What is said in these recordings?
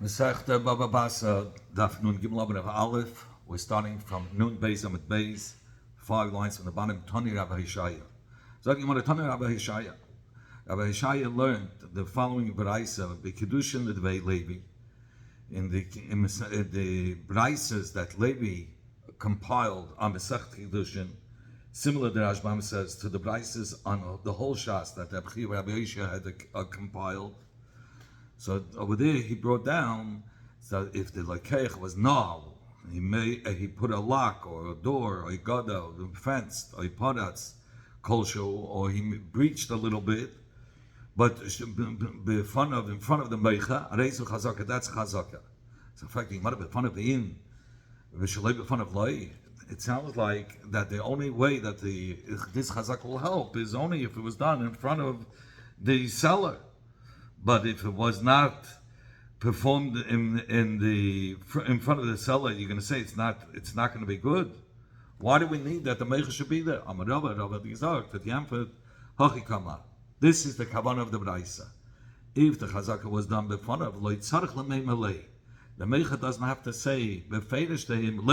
Masechta bava basra daf nun gimel of Aleph. We're starting from nun beis amid beis, 5 lines from the bottom. Tani Rabbi Hishaya. So you want to Tani Rabbi Hishaya. Rabbi Hishaya learned the following b'raisa: the kedushin the Dvei Levi in the b'raisas that Levi compiled on Masechta kedushin, similar to Rashbam says to the b'raisas on the whole shas that Rabbi Hishaya had compiled. So over there he brought down that if the lekeich was null, he put a lock or a door or a gada or a fence or a padatz kolsho, or he breached a little bit, but in front of the meicha, areisu chazaka, that's chazaka. So in fact, he might have been in front of the inn, v'shalei in front of loi. It sounds like that the only way that this chazaka will help is only if it was done in front of the seller. But if it was not performed in front of the seller, you're going to say it's not going to be good. Why do we need that the meicha should be there? This is the kavanah of the b'raisa. If the chazaka was done in front of, the meicha doesn't have to say befeidish to him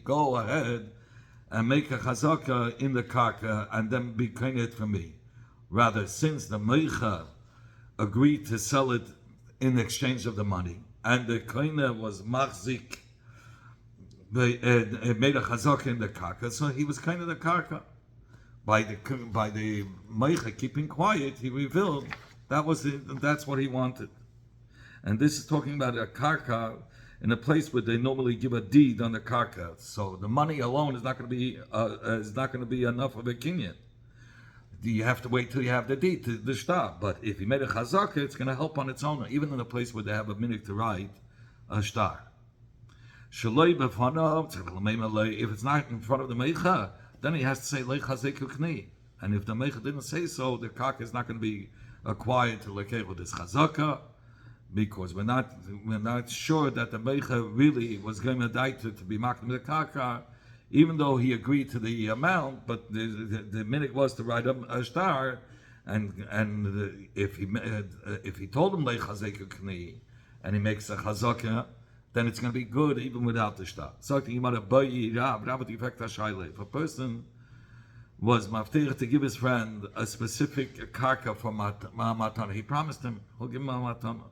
go ahead and make a chazaka in the karka and then be kainet for me. Rather, since the meicha agreed to sell it in exchange of the money, and the koine was machzik, it made a chazaka in the karka, so he was kind of the karka. By the meicha keeping quiet, he revealed that's what he wanted. And this is talking about a karka in a place where they normally give a deed on the karka, so the money alone is not going to be enough of a kinyan. You have to wait till you have the deed to the shtar. But if you made a chazaka, it's going to help on its own, even in a place where they have a minute to write a shtar. If it's not in front of the meicha, then he has to say lei chazeku kni. And if the meicha didn't say so, the karka is not going to be acquired to lekeh with this chazaka, because we're not sure that the meicha really was going to die to be marked with the karka, even though he agreed to the amount. But the minute was to write a shtar, and if he told him lei chazeku kni, and he makes a chazaka, then it's going to be good even without the shtar. So if a person was maftir to give his friend a specific karka for matana, he promised him he'll give him a matana,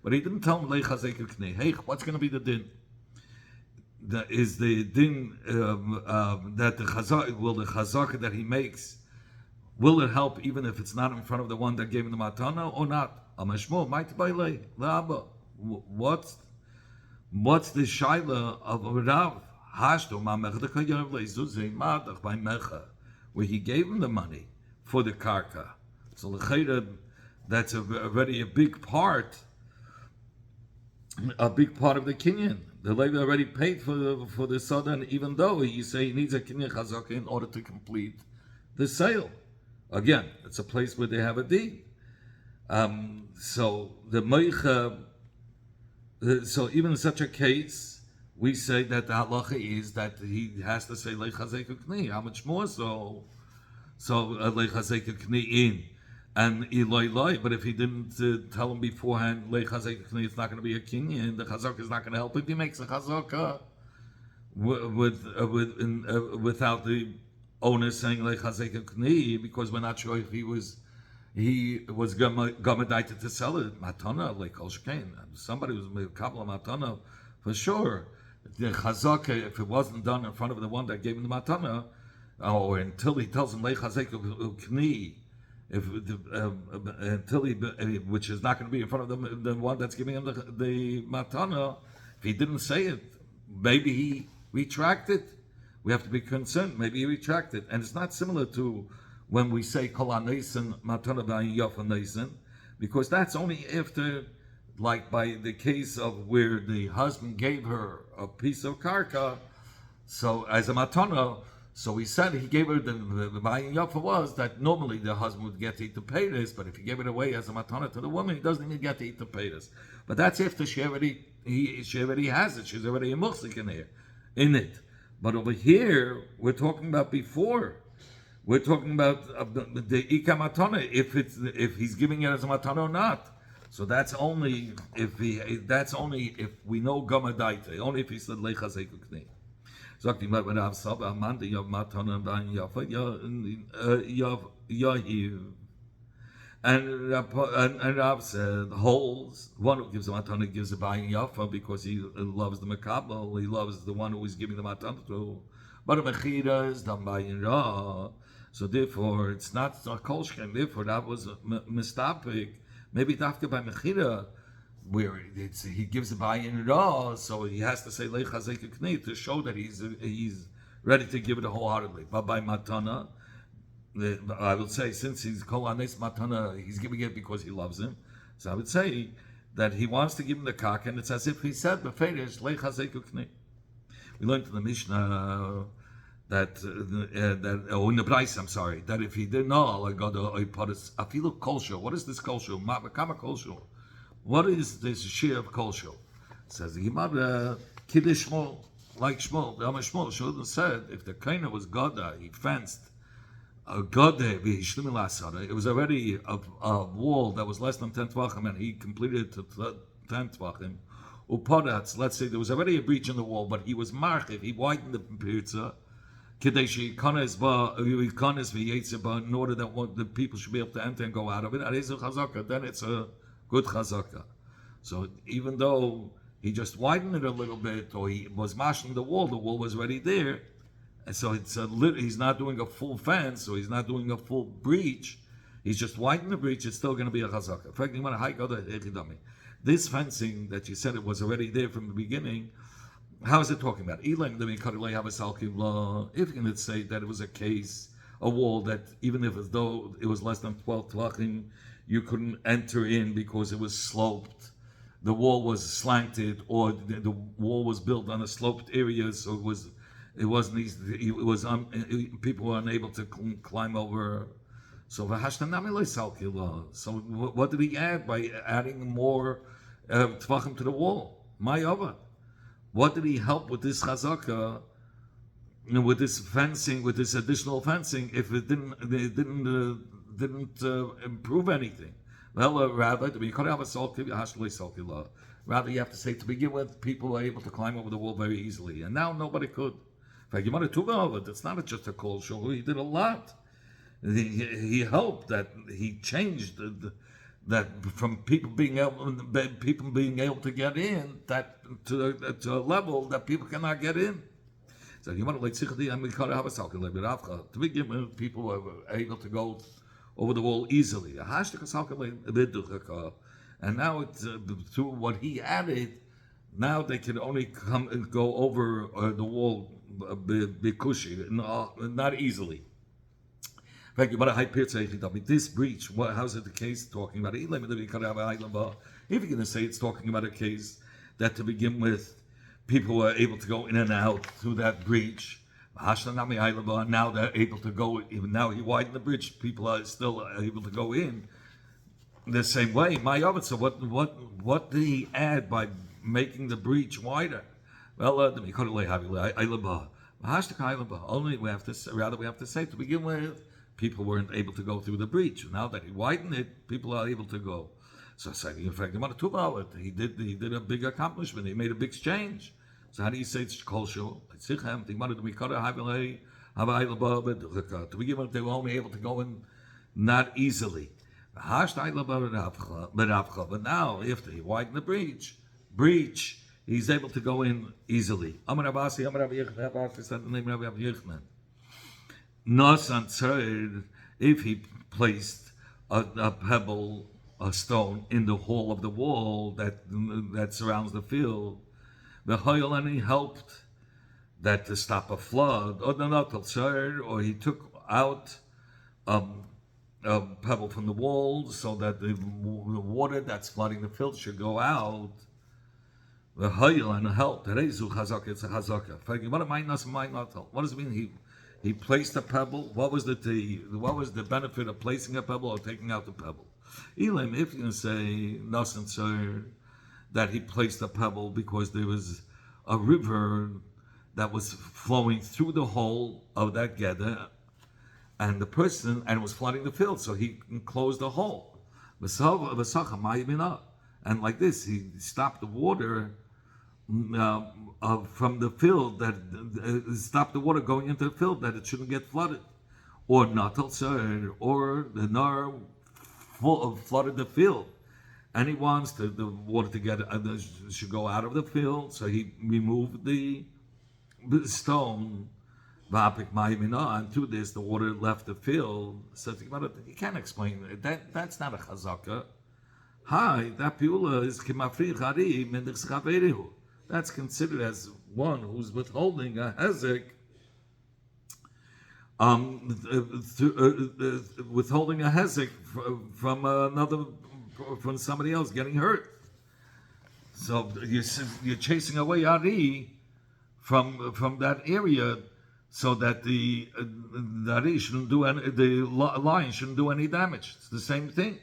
but he didn't tell him lei chazeku kni. Hey, what's going to be the din? Is the din that the chazaka that he makes, will it help even if it's not in front of the one that gave him the matana or not? What's the shaila of Rav? Where he gave him the money for the karka. So that's already a big part of the kinyan. The Levi already paid for the southern, even though you say he needs a kinyan chazaka in order to complete the sale. Again, it's a place where they have a deed. So the meicha. So even in such a case, we say that the halacha is that he has to say lei chazeku kni. How much more so? So lei chazeku kni in and iloi. But if he didn't tell him beforehand lei chazeku kni, it's not going to be a kinyan. The chazaka is not going to help if he makes a chazaka without the owner saying lei chazeku kni, because we're not sure if he was gamadaita to sell it. Matana like kol shkein. Somebody was made a couple of matana for sure. The chazaka, if it wasn't done in front of the one that gave him the matana, or until he tells him lei chazeku kni, which is not going to be in front of the one that's giving him the matana. If he didn't say it, maybe he retracted. We have to be concerned. Maybe he retracted, and it's not similar to when we say kol haneisen matana v'yafa neisen, because that's only after, like by the case of where the husband gave her a piece of karka, so as a matana. So we said he gave her the yafa was that normally the husband would get to eat the paytas, but if he gave it away as a matana to the woman, he doesn't even get to eat the paytas. But that's after she already has it. She's already a muchzik in it. But over here, we're talking about before. We're talking about the ika matana, if he's giving it as a matana or not. So that's only if we know Gamadaita, only if he said Lechazeku Kni. Sagt ihm, wenn er Saba Amanda Yav Matana Ban Yafa Yahiv. And Rav said, holds, one who gives the matana gives a buying yafa because he loves the makabel, he loves the one who is giving the matana to. But a mechira is done by ra. So therefore, it's not a kolshken. Therefore, that was mistapik. Maybe after by mechira, where he gives a buying ra, so he has to say lechazek kni to show that he's ready to give it wholeheartedly. But by matana, I would say, since he's kol anes matana, he's giving it because he loves him. So I would say that he wants to give him the kak, and it's as if he said, "Beferish lechazeku kni." We learned in the Mishnah that in the Bryce, I'm sorry, that if he didn't know, like God, afilu kolsho. What is this kolsho? Makama kolsho. What is this shear of kolsho? Says the Gemara, kiddush shmol, like shmol. The Amar Shmuel should have said if the kaina was Gada, he fenced. It was already a wall that was less than 10 tvachim, and he completed it to 10 tvachim. Upadatz, let's say there was already a breach in the wall, but he was marchiv, he widened the pirza, in order that the people should be able to enter and go out of it. Then it's a good chazaka. So even though he just widened it a little bit, or he was mashing the wall was already there. And so he's not doing a full fence, so he's not doing a full breach. He's just widening the breach. It's still going to be a chazaka. This fencing that you said it was already there from the beginning, how is it talking about? If you can say that it was a wall that even if though it was less than 12 tvachim, you couldn't enter in because it was sloped. The wall was slanted, or the wall was built on a sloped area, so it wasn't easy. People were unable to climb over. So what did he add by adding more tvachim to the wall? My other. What did he help with this chazaka, with this fencing, with this additional fencing, if it didn't improve anything? Well, rather you have to say to begin with, people were able to climb over the wall very easily, and now nobody could. It's not just a kol shul. He did a lot. He helped that. He changed that from people being able to get in that to a level that people cannot get in. So you want to begin with, people were able to go over the wall easily. And now it's through what he added. Now they can only come and go over the wall bikushi, not easily. In fact, this breach, how's it the case talking about? If you're going to say it's talking about a case that to begin with, people were able to go in and out through that breach. Now they're able to go, even now he widened the bridge, people are still able to go in the same way. So what did he add by making the breach wider? Well, only we have to say to begin with, people weren't able to go through the breach. Now that he widened it, people are able to go. So in fact, he did a big accomplishment. He made a big change. So how do you say it's kolsho? To begin with, they were only able to go in not easily. But now, after he widened the breach, he's able to go in easily. If he placed a pebble, a stone in the hole of the wall that surrounds the field, the hoyel, and he helped that to stop a flood, or he took out a pebble from the wall so that the water that's flooding the field should go out. The hoyel and helped. It's a chazaka. What does it mean? He placed a pebble. What was the benefit of placing a pebble or taking out the pebble? Elam, if you can say that he placed a pebble because there was a river that was flowing through the hole of that gather, and was flooding the field, so he closed the hole. And like this, he stopped the water from the field, that stopped the water going into the field, that it shouldn't get flooded. Or natal sir, or the nar flooded the field. And he wants the water to get should go out of the field, so he removed the stone. And to this, the water left the field. So you can't explain it. That's not a chazaka. Hi, that piula is kimafri chari mendich chaverihu. That's considered as one who's withholding a hezek, withholding a hezek from somebody else getting hurt. So you're chasing away Ari from that area, so that the Ari shouldn't do any, the lion shouldn't do any damage. It's the same thing.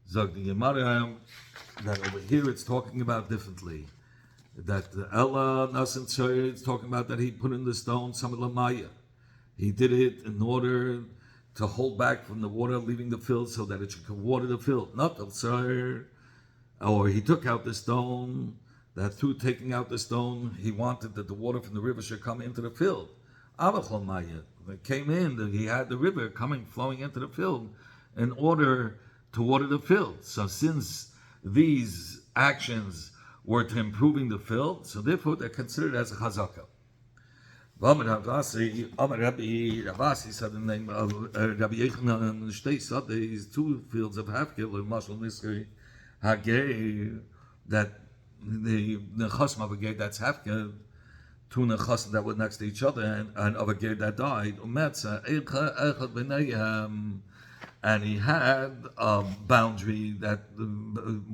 Zog the Gemara that over here it's talking about differently. That Ella Nasan Tzoyer, it's talking about that he put in the stone some of the Maya. He did it in order to hold back from the water leaving the field, so that it should water the field. Not the Tzoyer. Or he took out the stone, that through taking out the stone, he wanted that the water from the river should come into the field. Avachol Maya, that came in, that he had the river flowing into the field in order to water the field. So since these actions were to improving the field, so therefore they're considered as a chazaka. Ravasi said the name of Rabbi Yechanan Shtei these two fields of Hafkel and Mashal Nisri Hagei, that the chasm of a gate that's Hafkel, two nechasm that were next to each other, and of a gate that died, and he had a boundary that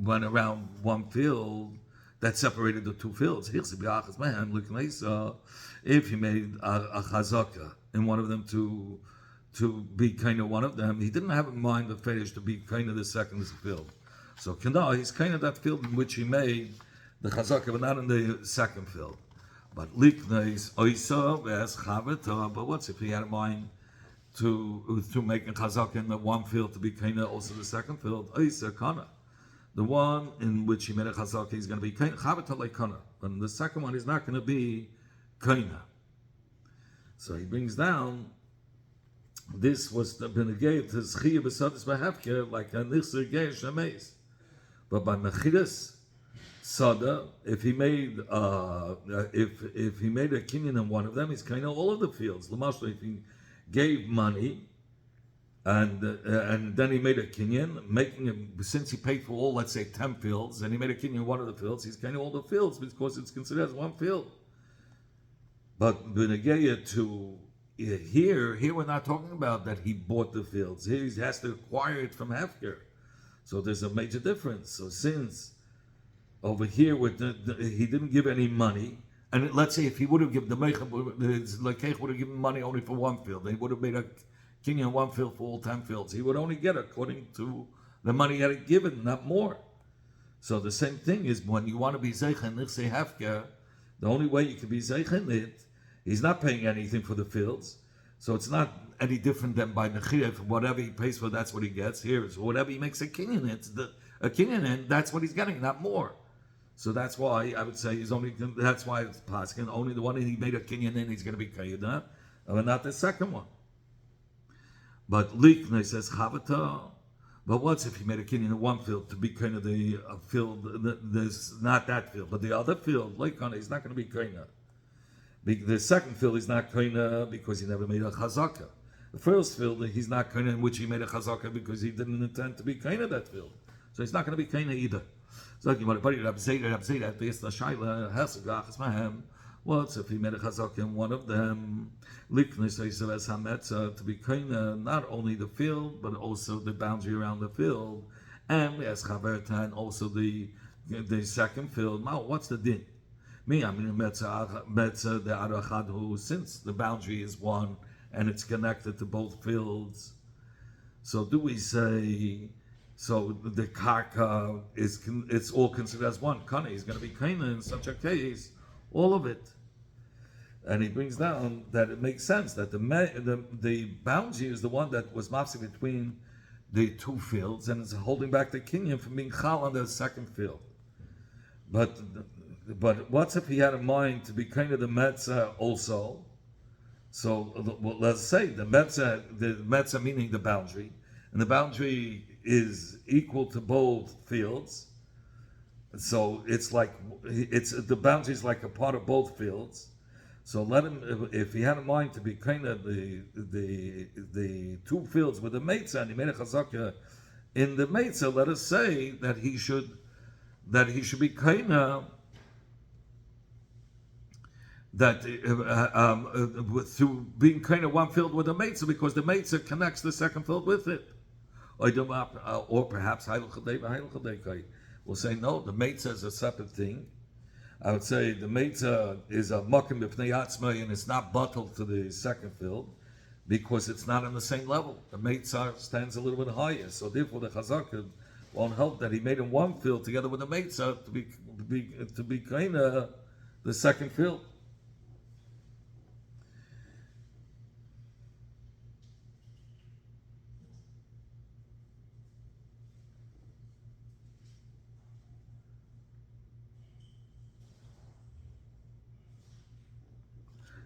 went around one field that separated the two fields. If he made a chazaka in one of them to be kind of one of them, he didn't have in mind the fetish to be kind of the second field. So Kana, he's kind of that field in which he made the chazaka, but not in the second field. But liknais oisa v'es chaveta. But what's if he had in mind to make a chazaka in the one field to be kind of also the second field? Oisa kana. The one in which he made a chazaka, he's going to be kind chaveta like kana. But the second one is not going to be kaina. So he brings down, this was the benegay to zchiyah b'sadis b'hafker, like a nichser gay shameis. But by mechidas sada, if he made if he made a kinyan in one of them, he's kind of all of the fields. L'mashal, if he gave money and then he made a kinyan, making him, since he paid for all, let's say 10 fields, and he made a kinyan in one of the fields, he's kind of all the fields because it's considered as one field. But Benegeya to here we're not talking about that he bought the fields. Here he has to acquire it from Hefker. So there's a major difference. So since over here he didn't give any money, and let's say if he would have given the Lekech would have given money only for one field, he would have made a king in one field for all 10 fields. He would only get according to the money he had given, not more. So the same thing is when you want to be Zeichen Nichse Hefker, the only way you can be Zeichen it, he's not paying anything for the fields, so it's not any different than by Nechir. Whatever he pays for, that's what he gets. Here, so whatever he makes a kinyan, a kinyan in, that's what he's getting, not more. So that's why I would say he's only. That's why it's paskin. Only the one that he made a kinyan in, he's going to be kayyada, but not the second one. But Likna says chavata. But what's if he made a kinyan in one field to be kind of the field? There's not that field, but the other field, like he's not going to be kayyada. The second field is not kaina because he never made a chazaka. The first field he's not kaina in which he made a chazaka because he didn't intend to be kaina that field. So he's not going to be kaina either. So you want to put Rab Zayda based on Shaila Hesagach Mahem. What's if he made a chazaka in one of them? Likness as hametza to be kaina not only the field but also the boundary around the field, and as chaverta and also the second field. Now what's the din? Me, I mean, the Arachad, since the boundary is one and it's connected to both fields, so do we say, so the Karka it's all considered as one? Kana is going to be Kana in such a case, all of it. And he brings down that it makes sense that the boundary is the one that was mafsi between the two fields, and it's holding back the kinyan from being chal on the second field. But what's if he had in mind to be kind of the metzah also? So let's say the metzah meaning the boundary, and the boundary is equal to both fields. So it's the boundary is like a part of both fields. So let him, if he had in mind to be kind of the two fields with the meitzah, and he made a chazaka in the meitzah, let us say that he should be kind of that through being kind of one field with the meitzah, because the meitzah connects the second field with it. Or perhaps we'll say no, the meitzah is a separate thing. I would say the meitzah is a makim b'pnei atzmai, and it's not bottled to the second field because it's not on the same level. The meitzah stands a little bit higher, so therefore the chazaka won't help that he made in one field together with the meitzah to be kind of the second field.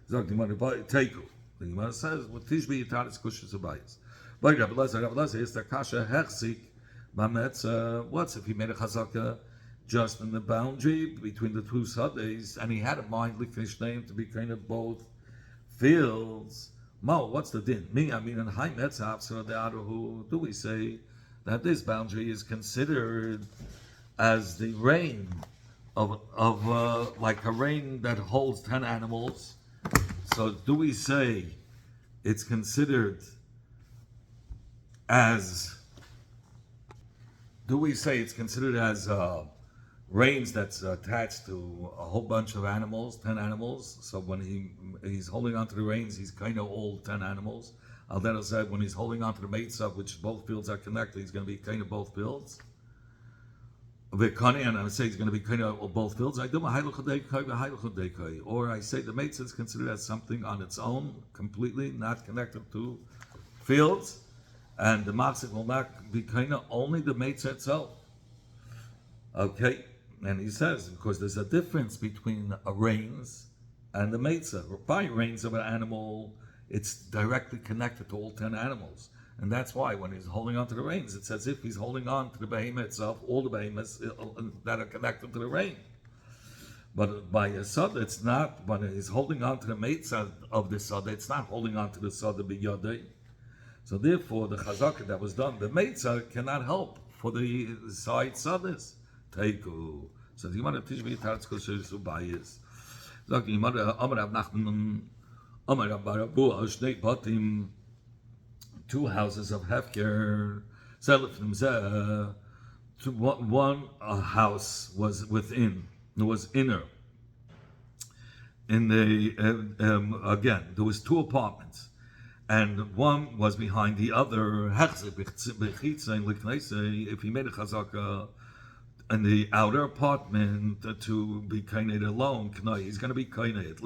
The Gemara says, "What tishbi yitaris kushas abayis." But Rabbi Lezer is the kasha hechzik b'metzah. What's if he made a chazaka just in the boundary between the two sadehs, and he had a mind liknishneim to be kind of both fields? Mo, what's the din? I mean, in high metzah after the aruhu, do we say that this boundary is considered as the rein of like a rein that holds 10 animals? So do we say it's considered as reins that's attached to a whole bunch of animals, 10 animals? So when he's holding onto the reins, he's kind of all 10 animals. Aldero said when he's holding onto the meitzah, which both fields are connected, he's going to be kind of both fields. And I say he's going to be kind of both fields. Or I say the meitzah is considered as something on its own, completely not connected to fields, and the machzik will not be kind of only the meitzah itself. Okay, and he says because there's a difference between a reins and the meitzah. By reins of an animal, it's directly connected to all 10 animals. And that's why when he's holding on to the reins, it's as if he's holding on to the behemoth itself, all the behemoths that are connected to the rein. But by a sada, it's not. When he's holding on to the meitzah of the sada, it's not holding on to the sada b'yodei. So therefore, the chazaka that was done, the meitzah cannot help for the side sadas. Teiku. So the Gemara Tishbi Tarz Kosher Subayis. So the Gemara Amar Rav Nachman Amar Rav Barabu Shnei Batim. Two houses of hefker. One house was within, it was inner. In the again, there was two apartments, and one was behind the other. If he made a chazaka in the outer apartment to be kained alone, he's going to be kained.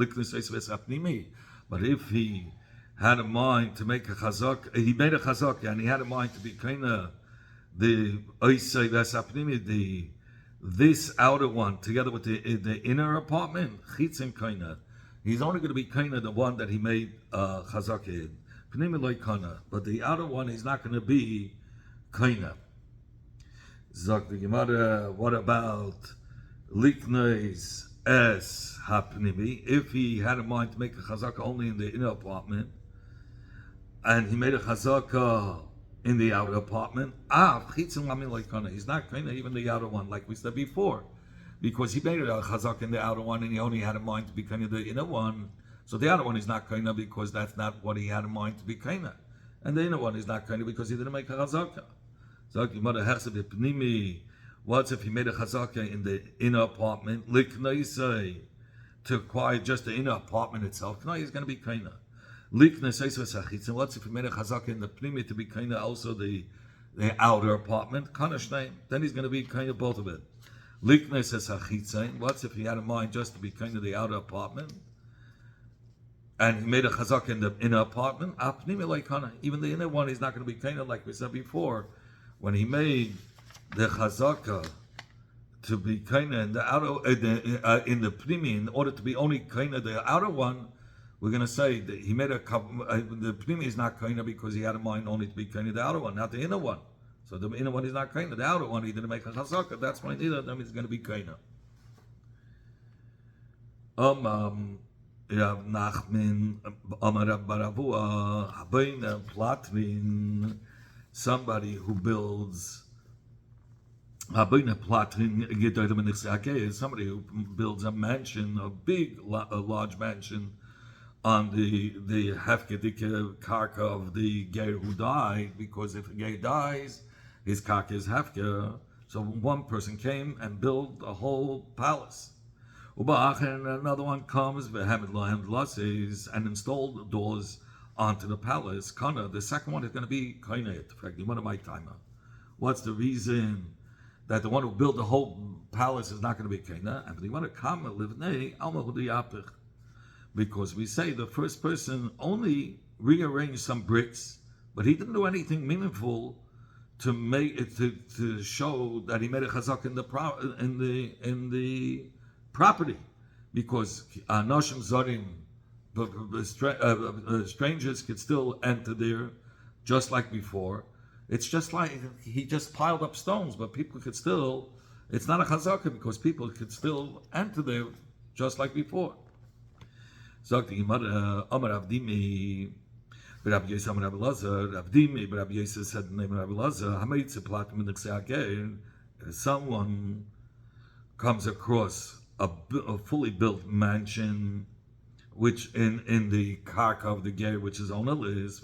But if he had a mind to make a chazak, he made a chazak, and he had a mind to be kind of the this outer one together with the inner apartment. Chitzim kind. He's only going to be kind of the one that he made chazak in. But the outer one, he's not going to be kind of. Zok the Gemara. What about likneis es hapnimi? If he had a mind to make a chazak only in the inner apartment, and he made a chazaka in the outer apartment, he's not kind of even the outer one, like we said before, because he made a chazaka in the outer one, and he only had in mind to be kind of the inner one. So the outer one is not kind of because that's not what he had in mind to be kind of, and the inner one is not kind of because he didn't make a chazaka. So what if he made a chazaka in the inner apartment, to acquire just the inner apartment itself? No, he's going to be kind of. What's if he made a chazaka in the pnimi to be kind of also the outer apartment? Then he's going to be kind of both of it. What's if he had in mind just to be kind of the outer apartment? and he made a chazaka in the inner apartment. Even the inner one is not going to be kind of like we said before. When he made the chazaka to be kind of in the outer in the primi, in order to be only kind of the outer one, we're going to say that he made a couple. The primi is not kind of because he had in mind only to be kind of the outer one, not the inner one. So the inner one is not kind of the outer one. He didn't make a chazaka. That's why neither of them is going to be kind of. Rav Nachman Amar Baravua Habeina Platrin, somebody who builds Habeina Platrin Gedolim Nichsake is somebody who builds a mansion, a large mansion on the hefkedike karka of the ger who died, because if a ger dies, his karka is hefke. So one person came and built a whole palace. And another one comes and installed doors onto the palace. Kana, the second one is going to be kainayat. In fact, one of my timer. What's the reason that the one who built the whole palace is not going to be kaina? And the one who come live because we say the first person only rearranged some bricks, but he didn't do anything meaningful to make it to show that he made a chazak in the property, because Anoshim Zorim, strangers could still enter there just like before. It's just like he just piled up stones, but people could still, it's not a chazaka because people could still enter there just like before. Zog the Gemara, Amar Avdimi, Rabbi Yosef Amar Rabbi Lazar, Avdimi, Rabbi Yosef said the name of Rabbi Lazar, Hameitze Platim Nixager, someone comes across a fully built mansion, which in the karka of the ger, which his owner lives,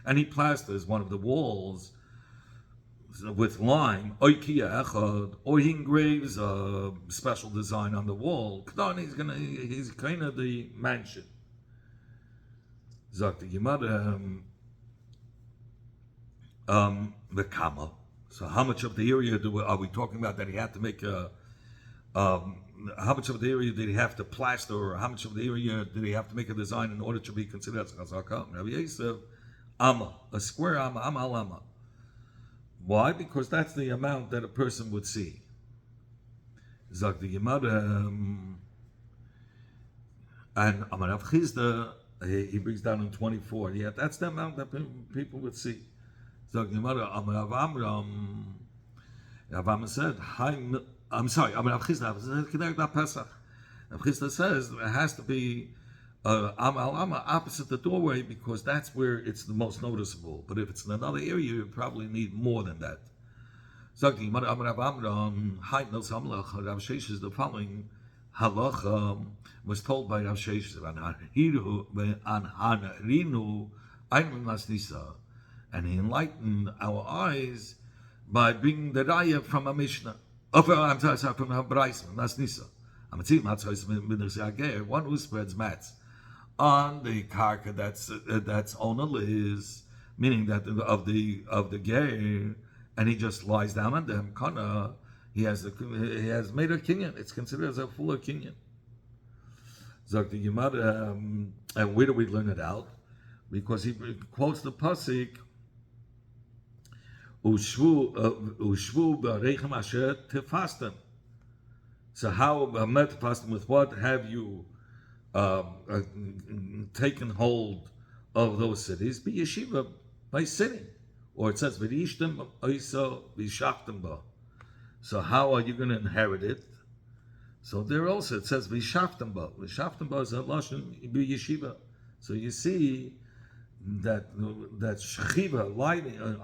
and he plasters one of the walls with lime, or he engraves a special design on the wall. He's kind of the mansion. Zakti Gemara, the Kama. So how much of the area are we talking about that he had to make a? How much of the area did he have to plaster, or how much of the area did he have to make a design in order to be considered as chazaka? Rabbi Yosef, amma, a square amma, amma lama. Why? Because that's the amount that a person would see. Zak the Gemara, and Amarav Chizda, he brings down in 24. Yeah, that's the amount that people would see. Zak the Gemara, Amarav Amram, Rav said, I'm sorry, Rav Chizda says it has to be opposite the doorway, because that's where it's the most noticeable. But if it's in another area, you probably need more than that. Rav Sheish is the following halacha was told by Rav Sheish, and he enlightened our eyes by bringing the raya from a Mishnah. I'm sorry, from a Braisa, that's Nisa. One who spreads mats on the karka that's owner is, meaning that of the ger, and he just lies down on them. Kana, he has made a kinyan. It's considered as a full kinyan. Zok the Gemara, and where do we learn it out? Because he quotes the pasuk. Ushvu b'areichem asher tefastem. So how tefastem, with what have you taken hold of those cities? Be yeshiva, by sitting. Or it says v'rishtem oiso v'shachtem ba. So how are you going to inherit it? So there also it says v'shachtem ba. V'shachtem ba is a lashon be yeshiva. So you see that shechiva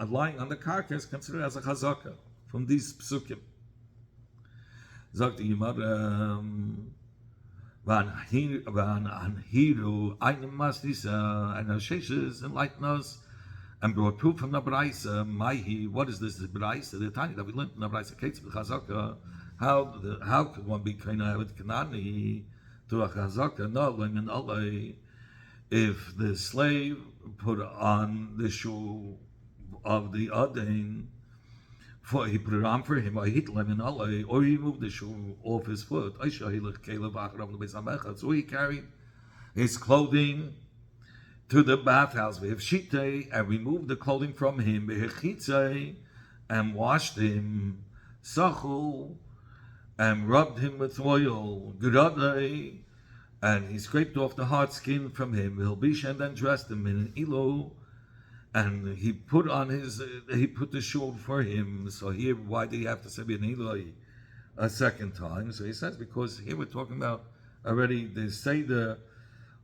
lying on the karka is considered as a chazaka from these psukim. Zok the Gemara, v'anhiru aynim masnisa, and Sheshes enlighten us and brought proof from the Braisa. Maihi, what is this? The Braisa, the Tanya that we learned in the Braisa, Kates b'chazaka. How could one be kind with Kanani to a chazaka? No, lemin alay. If the slave put on the shoe of the Adain, he put it on for him, or he moved the shoe off his foot, so he carried his clothing to the bathhouse, v'hivshitei, and removed the clothing from him, v'hechitzei, and washed him, sachu, and rubbed him with oil, gradei, and he scraped off the hard skin from him, v'hilbish, and then dressed him in an ilo, and he put the shawl for him. So here, why did he have to say an ilo a second time? So he says, because here we're talking about already the seder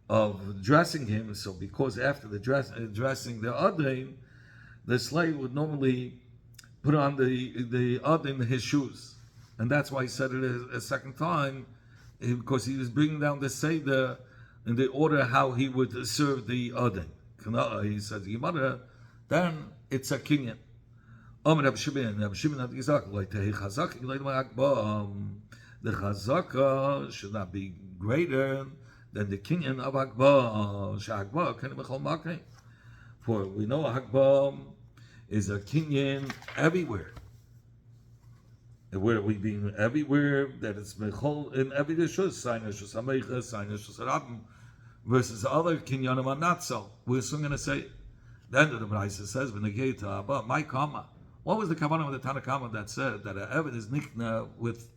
of dressing him. So because after the dressing the Adin, the slave would normally put on the Adin his shoes. And that's why he said it a second time, because he was bringing down the seder in the order how he would serve the Adin. He says, then it's a kinyan. The chazaka should not be greater than the kinyan of Akbar. For we know Akbar is a kinyan everywhere. Where we being everywhere that it's mechol in every rishus, sign rishus hamecha, sign rishus harabim, versus other kinyanim are not so. We're soon going to say. The end of the Braisa says, "V'negeta Abba, my kama." What was the kavanah of the Tanakama that said that an eved is nikna with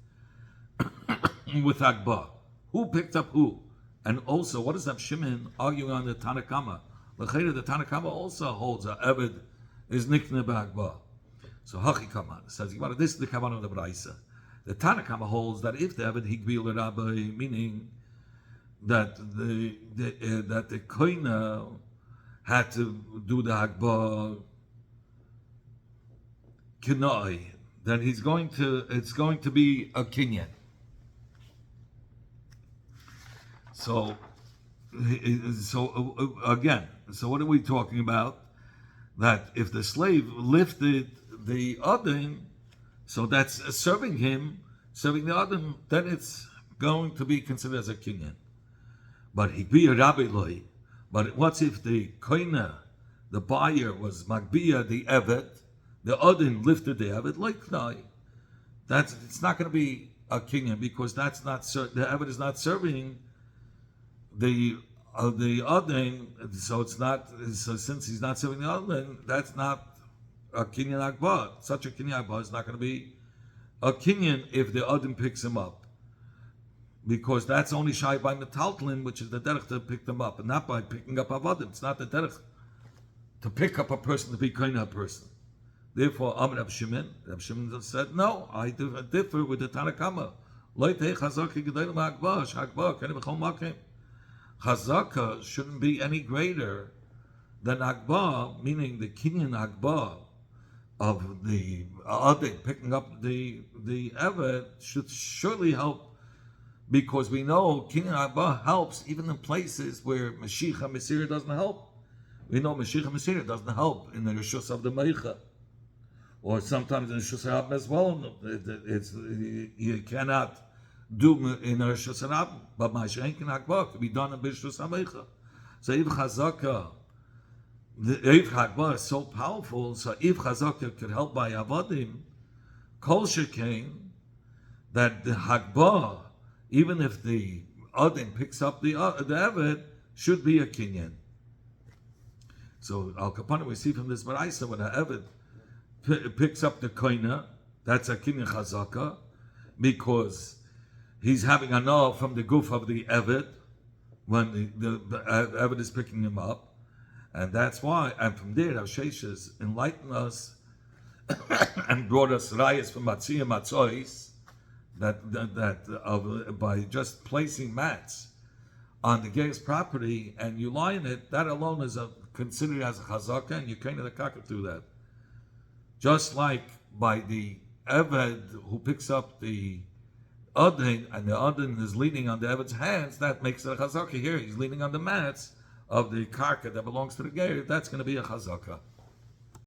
Akbar? Who picked up who? And also, what is Rab Shimon arguing on the Tanakama? The Tanakama also holds that eved is nikna by Akbar. So Hachi Kama says, "This is the kavanah of the Braisa." The Tanakama holds that if the eved higbil rabbi, meaning that the koina had to do the Akbar Kinoi, then it's going to be a kinyan. So again, so what are we talking about? That if the slave lifted the Adin, so that's serving the Adin, then it's going to be considered as a kinyan. But he be a rabbi loy. But what if the koina, the buyer, was magbiya, the evet, the Adin lifted the evet, like knai? It's not going to be a kinyan, because that's not the evet is not serving the Adin, so it's not. So since he's not serving the Adin, that's not a kinyan akbar. Such a kinyan akbar is not going to be a kinyan if the Adin picks him up. Because that's only shy by metaltlin, which is the derech to pick them up, and not by picking up avodim. It's not the derech to pick up a person to be kind of a person. Therefore, Rab Shimon said, no, I differ with the Tanakama. Chazaka shouldn't be any greater than Akbar, meaning the kinyan Akbar of the Adin picking up the Evet should surely help. Because we know Kinyan Akbar helps even in places where Mashiach HaMesirah doesn't help. We know Mashiach HaMesirah doesn't help in the Rishus of the Meicha. Or sometimes in the Rishus HaRabim as well. You cannot do in the Rishus HaRabim. But Mashiach Akbar can be done in Rishus HaMeicha. So if Chazaka, if Akbar is so powerful, so if Chazaka could help by Avadim, Kol Shekain, that the Akbar, even if the Adin picks up the Evet, should be a kinyan. So Al Kapana, we see from this Baraisa, when an Evet picks up the koina, that's a kinyan chazaka, because he's having a no from the goof of the Evet when the Evet is picking him up, and that's why. And from there, Rav Sheshes enlightened us and brought us rayas from Matziyah Matzois. That by just placing mats on the gay's property and you lie in it, that alone is considered as a chazaka, and you can't do that. Just like by the Eved who picks up the Adin, and the Adin is leaning on the Eved's hands, that makes it a chazaka. Here he's leaning on the mats of the karka that belongs to the gay, that's going to be a chazaka.